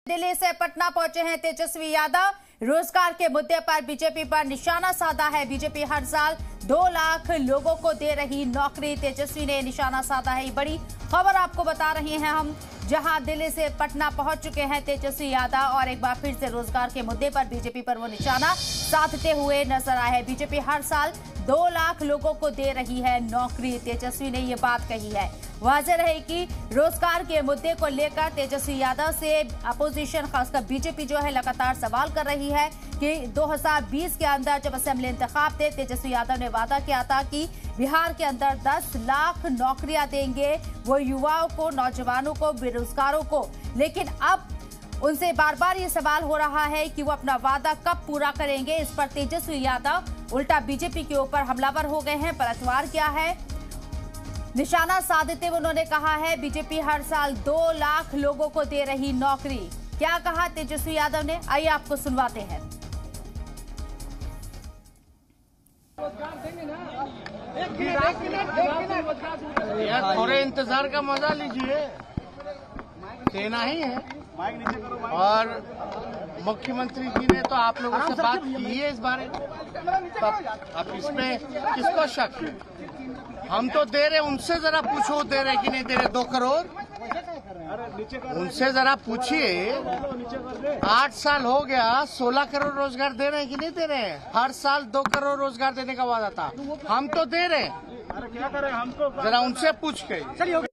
दिल्ली से पटना पहुंचे हैं तेजस्वी यादव। रोजगार के मुद्दे पर बीजेपी पर निशाना साधा है। बीजेपी हर साल 2 लाख लोगों को दे रही नौकरी, तेजस्वी ने निशाना साधा है। बड़ी खबर आपको बता रहे हैं हम, जहां दिल्ली से पटना पहुंच चुके हैं तेजस्वी यादव और एक बार फिर से रोजगार के मुद्दे पर बीजेपी पर वो निशाना साधते हुए नजर आए हैं। बीजेपी हर साल 2 लाख लोगों को दे रही है नौकरी, तेजस्वी ने ये बात कही है। वाज़ेह रहे कि रोजगार के मुद्दे को लेकर तेजस्वी यादव से अपोजिशन खासकर बीजेपी जो है लगातार सवाल कर रही है कि 2020 के अंदर जब असेंबली इंतखाब थे, तेजस्वी यादव ने वादा किया था कि बिहार के अंदर 10 लाख नौकरियां देंगे वो युवाओं को, नौजवानों को, बेरोजगारों को। लेकिन अब उनसे बार बार ये सवाल हो रहा है कि वो अपना वादा कब पूरा करेंगे। इस पर तेजस्वी यादव उल्टा बीजेपी के ऊपर हमलावर हो गए हैं। पलटवार क्या है, निशाना साधते हुए उन्होंने कहा है बीजेपी हर साल 2 लाख लोगों को दे रही नौकरी। क्या कहा तेजस्वी यादव ने, आइए आपको सुनवाते हैं। यार थोड़े इंतजार का मजा लीजिए, देना ही है। और मुख्यमंत्री जी ने तो आप लोगों से बात की है इस बारे में, अब इसमें किसको शक है? हम तो दे रहे, उनसे जरा पूछो दे रहे कि नहीं दे रहे 2 करोड़। उनसे जरा पूछिए, 8 साल हो गया, 16 करोड़ रोजगार दे रहे हैं कि नहीं दे रहे हैं? हर साल 2 करोड़ रोजगार देने का वादा था, हम तो दे रहे हैं। क्या करें, हमको जरा उनसे पूछ के